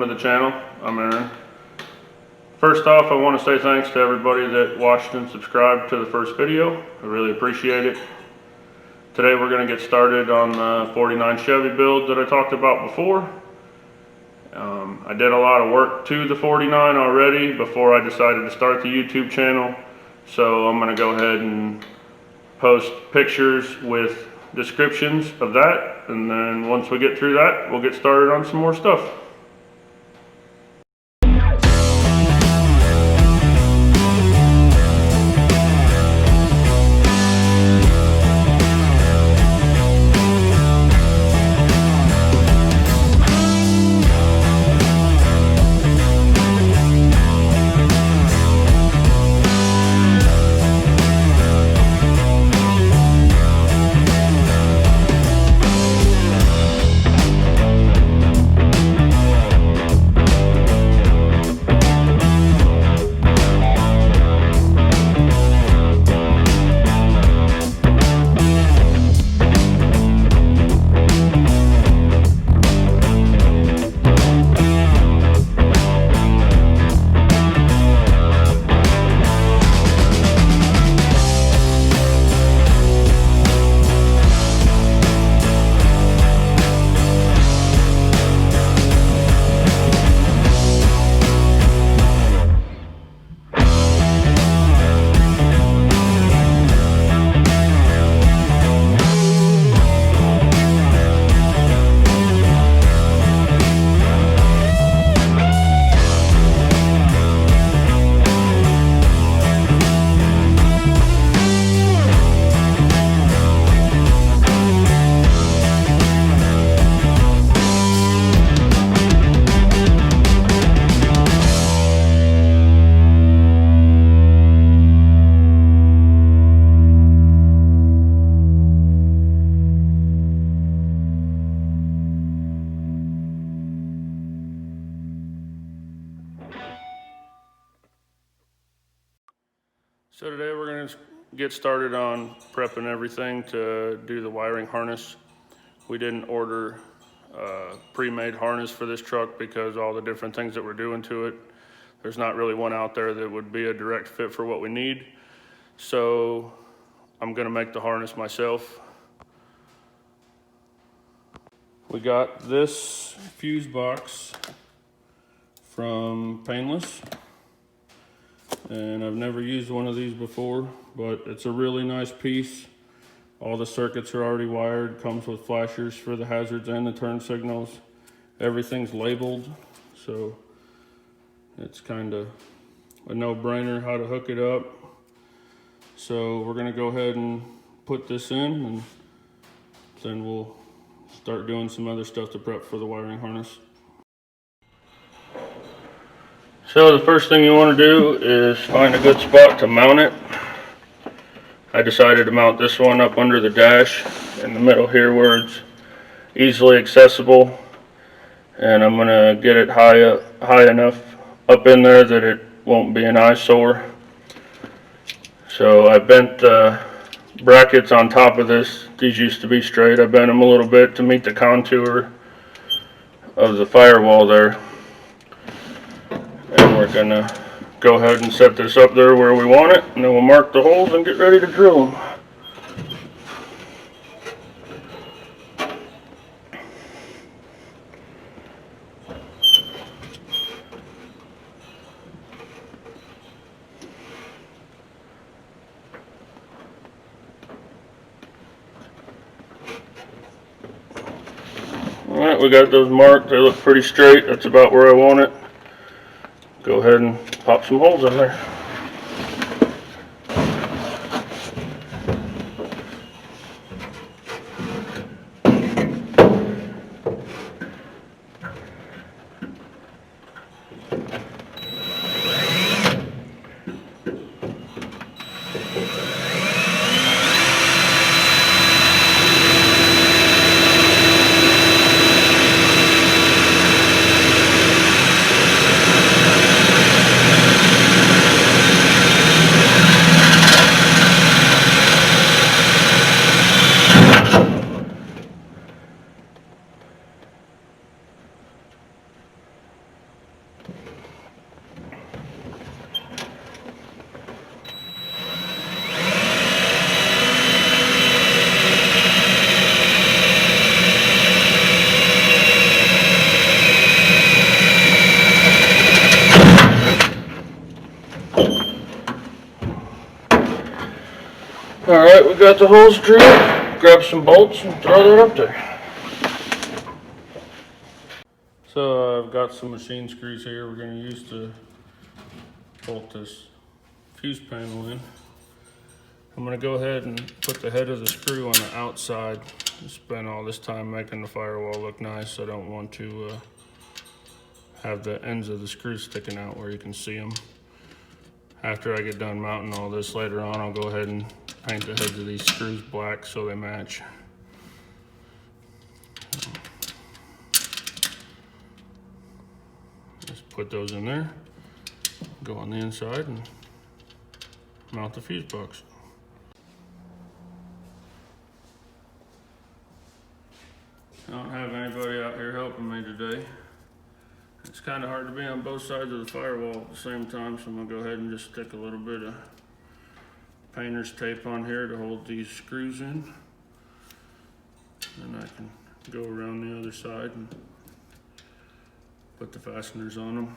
welcome to the channel. I'm Aaron. First off, I want to say thanks to everybody that watched and subscribed to the first video. I really appreciate it. Today we're going to get started on the 49 Chevy build that I talked about before. I did a lot of work to the 49 already before I decided to start the YouTube channel. So I'm going to go ahead and post pictures with descriptions of that, and then once we get through that, we'll get started on some more stuff. So today we're going to get started on prepping everything to do the wiring harness. We didn't order a pre-made harness for this truck because all the different things that we're doing to it, there's not really one out there that would be a direct fit for what we need. So I'm going to make the harness myself. We got this fuse box from Painless. And I've never used one of these before, but it's a really nice piece. All the circuits are already wired, comes with flashers for the hazards and the turn signals. Everything's labeled, so it's kind of a no-brainer how to hook it up. So we're gonna go ahead and put this in, and then we'll start doing some other stuff to prep for the wiring harness. So the first thing you want to do is find a good spot to mount it. I decided to mount this one up under the dash in the middle here where it's easily accessible, and I'm going to get it high enough up in there that it won't be an eyesore. So I bent the brackets on top of this. These used to be straight. I bent them a little bit to meet the contour of the firewall there. And we're gonna go ahead and set this up there where we want it, and then we'll mark the holes and get ready to drill them. Alright, we got those marked. They look pretty straight. That's about where I want it. Go ahead and pop some holes in there. Alright, we got the hole screw. Grab some bolts and throw that up there. So I've got some machine screws here we're going to use to bolt this fuse panel in. I'm going to go ahead and put the head of the screw on the outside. I spent all this time making the firewall look nice. I don't want to have the ends of the screws sticking out where you can see them. After I get done mounting all this later on, I'll go ahead and paint the heads of these screws black so they match. Just put those in there, go on the inside and mount the fuse box. I don't have anybody out here helping me today. It's kind of hard to be on both sides of the firewall at the same time, so I'm going to go ahead and just stick a little bit of painter's tape on here to hold these screws in. Then I can go around the other side and put the fasteners on them.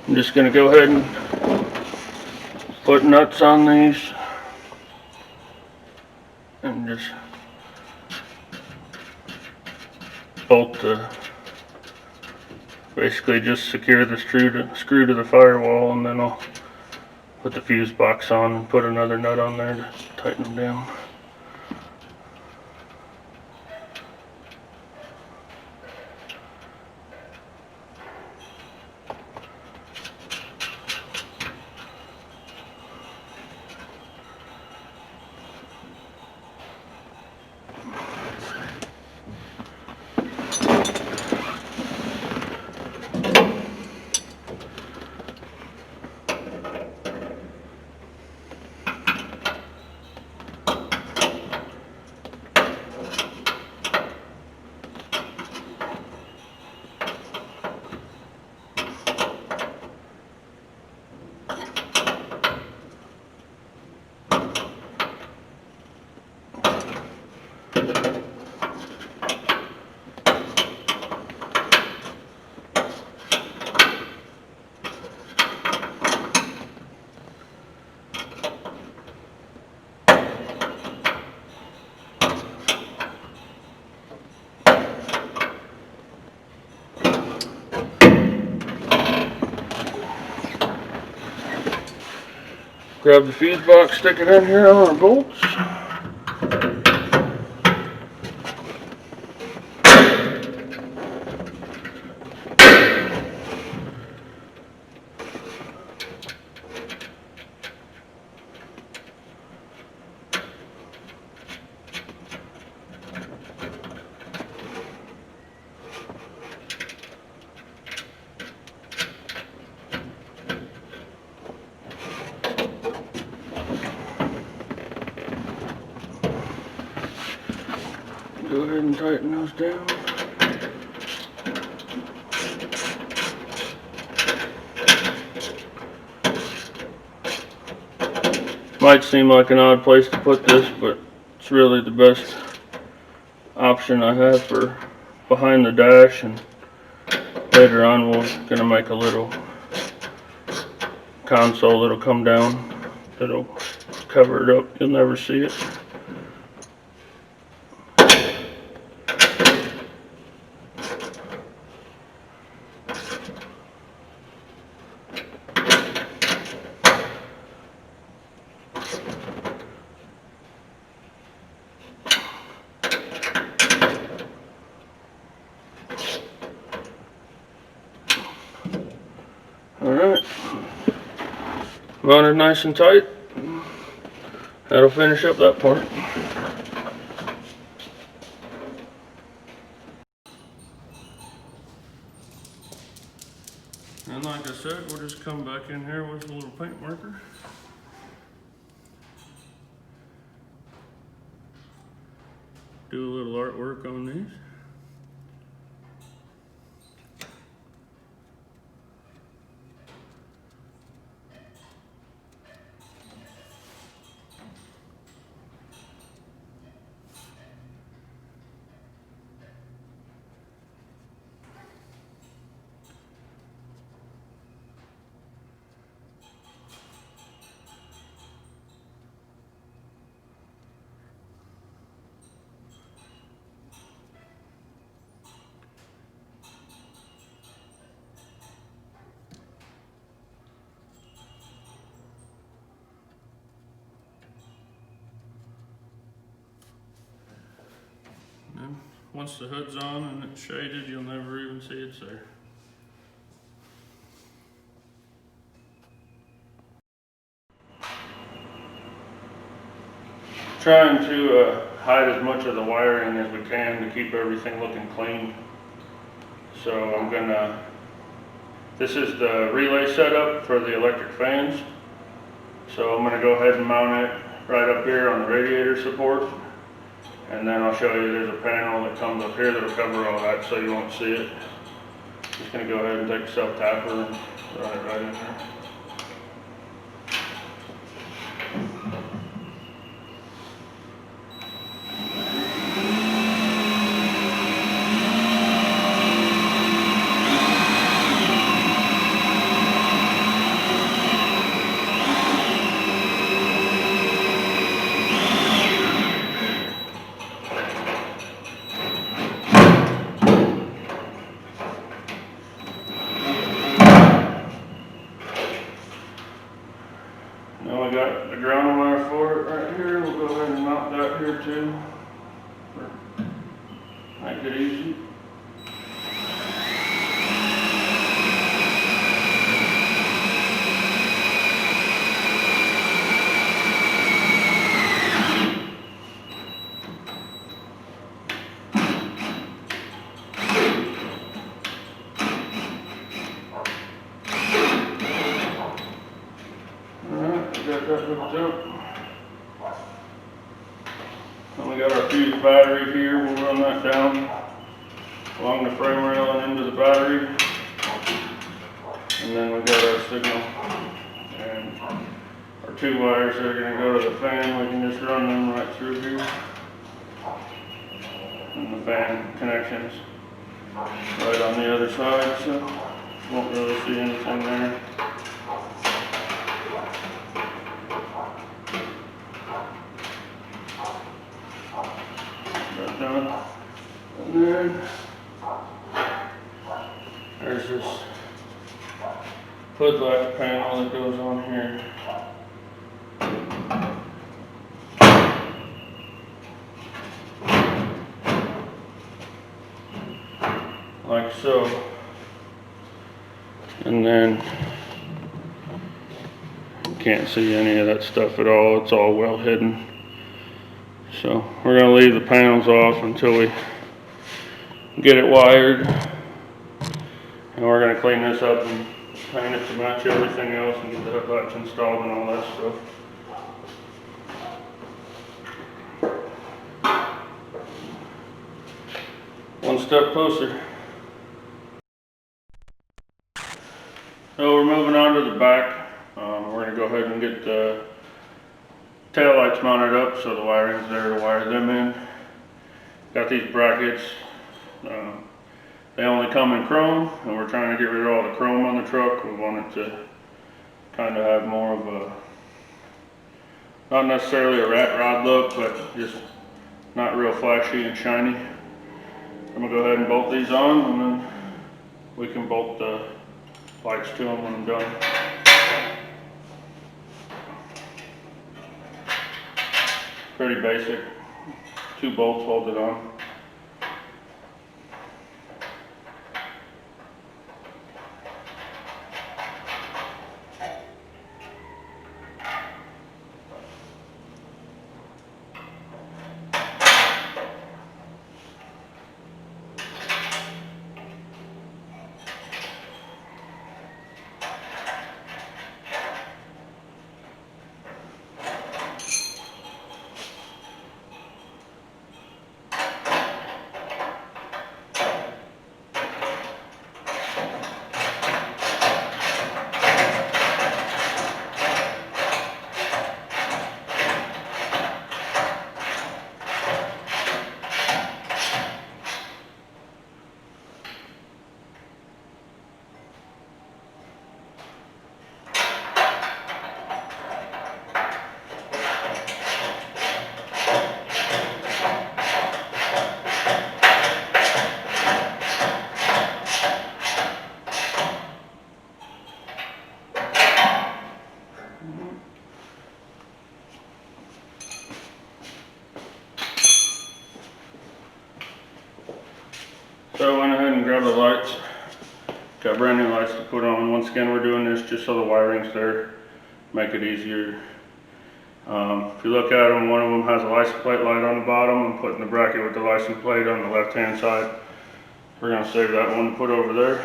I'm just going to go ahead and put nuts on these and just bolt basically just secure the screw to the firewall, and then I'll put the fuse box on and put another nut on there to tighten them down. Grab the fuse box, stick it in here on our bolts. Go ahead and tighten those down. Might seem like an odd place to put this, but it's really the best option I have for behind the dash, and later on we're going to make a little console that'll come down, that'll cover it up, you'll never see it. Alright, mounted nice and tight. That'll finish up that part. And like I said, we'll just come back in here with a little paint marker. Do a little artwork on these. once the hood's on and it's shaded, you'll never even see it's there. Trying to hide as much of the wiring as we can to keep everything looking clean. So I'm gonna, this is the relay setup for the electric fans. So I'm gonna go ahead and mount it right up here on the radiator support. And then I'll show you there's a panel that comes up here that'll cover all that so you won't see it. Just gonna go ahead and take a self-tapper and run it right in there. Now we got the ground wire for it right here. We'll go ahead and mount that here too. Make it easy. Got that hooked up. And we got our fuse battery here. We'll run that down along the frame rail and into the battery. And then we got our signal and our 2 wires that are going to go to the fan. We can just run them right through here. And the fan connections right on the other side, so won't really see anything there. Done. And then there's this hood latch panel that goes on here. Like so. And then you can't see any of that stuff at all. It's all well hidden. So we're going to leave the panels off until we get it wired. And we're going to clean this up and paint it to match everything else and get the hood latch installed and all that stuff. One step closer. So we're moving on to the back. We're going to go ahead and get the tail lights mounted up so the wiring's there to wire them in. Got these brackets. They only come in chrome, and we're trying to get rid of all the chrome on the truck. We want it to kind of have more of a, not necessarily a rat rod look, but just not real flashy and shiny. I'm gonna go ahead and bolt these on, and then we can bolt the lights to them when I'm done. Pretty basic. 2 bolts hold it on. and grab the lights. Got brand new lights to put on. Once again, we're doing this just so the wiring's there, make it easier. If you look at them, one of them has a license plate light on the bottom. I'm putting the bracket with the license plate on the left hand side. We're going to save that one to put over there.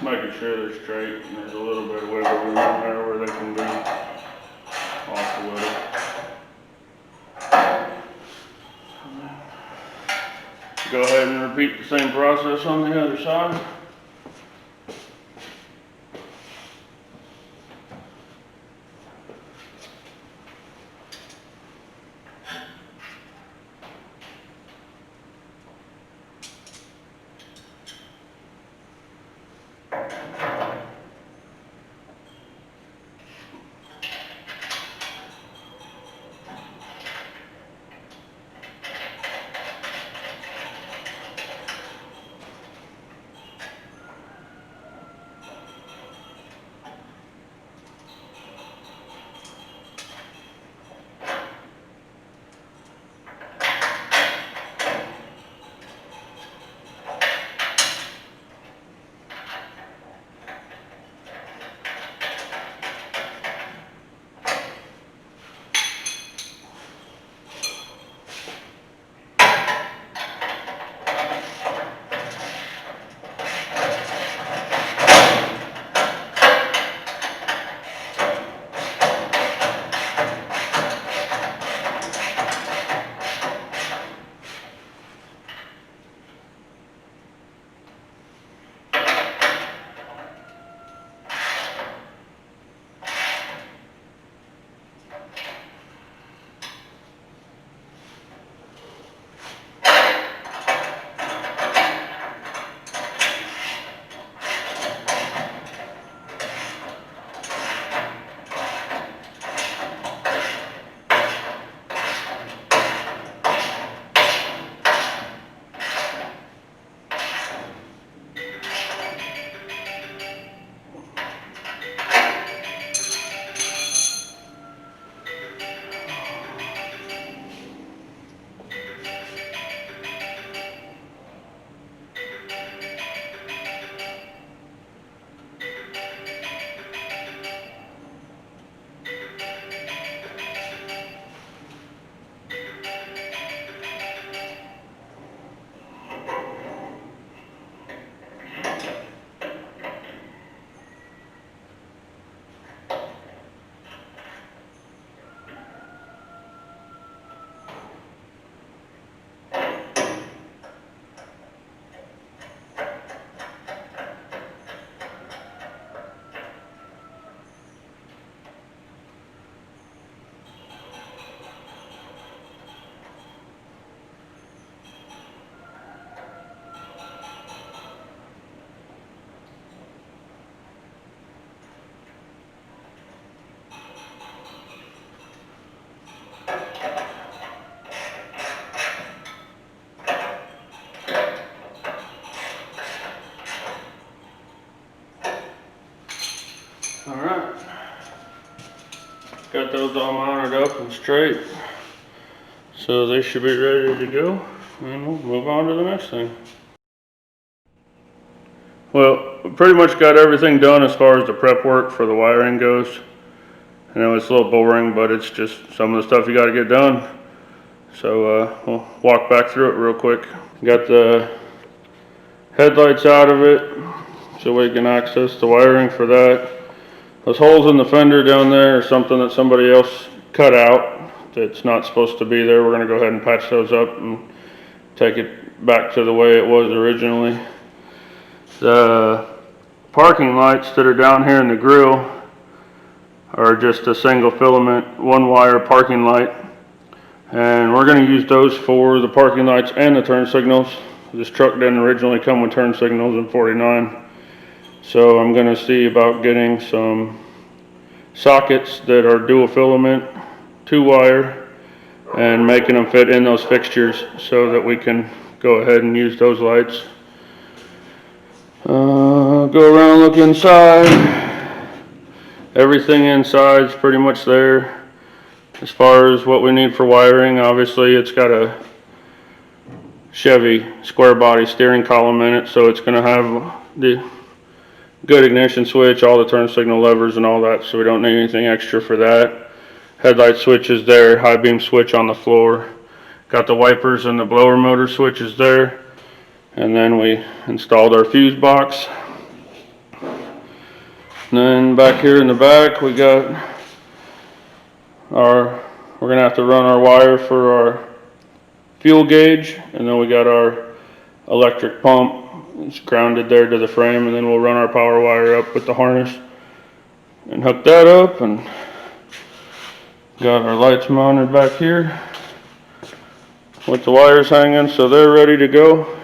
Making sure they're straight, and there's a little bit of wiggle room in there where they can be off a little. Go ahead and repeat the same process on the other side. Alright, got those all mounted up and straight, so they should be ready to go, and we'll move on to the next thing. Well, we pretty much got everything done as far as the prep work for the wiring goes. I know it's a little boring, but it's just some of the stuff you got to get done. So we'll walk back through it real quick. Got the headlights out of it so we can access the wiring for that. Those holes in the fender down there are something that somebody else cut out that's not supposed to be there. We're going to go ahead and patch those up and take it back to the way it was originally. The parking lights that are down here in the grill are just a single filament, one wire parking light. And we're going to use those for the parking lights and the turn signals. This truck didn't originally come with turn signals in 49. So I'm going to see about getting some sockets that are dual filament, 2-wire, and making them fit in those fixtures so that we can go ahead and use those lights. Go around, look inside. Everything inside is pretty much there. As far as what we need for wiring, obviously it's got a Chevy square body steering column in it, so it's going to have the good ignition switch, all the turn signal levers and all that, so we don't need anything extra for that. Headlight switch is there, high beam switch on the floor. Got the wipers and the blower motor switches there. And then we installed our fuse box. And then back here in the back we got we're going to have to run our wire for our fuel gauge, and then we got our electric pump. It's grounded there to the frame, and then we'll run our power wire up with the harness and hook that up, and got our lights mounted back here with the wires hanging, so they're ready to go.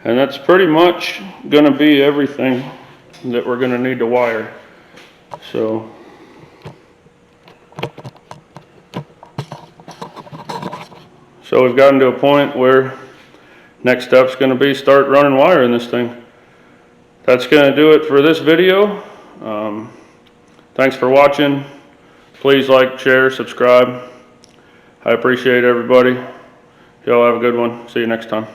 And that's pretty much going to be everything that we're going to need to wire. So we've gotten to a point where next step's going to be start running wire in this thing. That's going to do it for this video. Thanks for watching. Please like, share, subscribe. I appreciate everybody. Y'all have a good one. See you next time.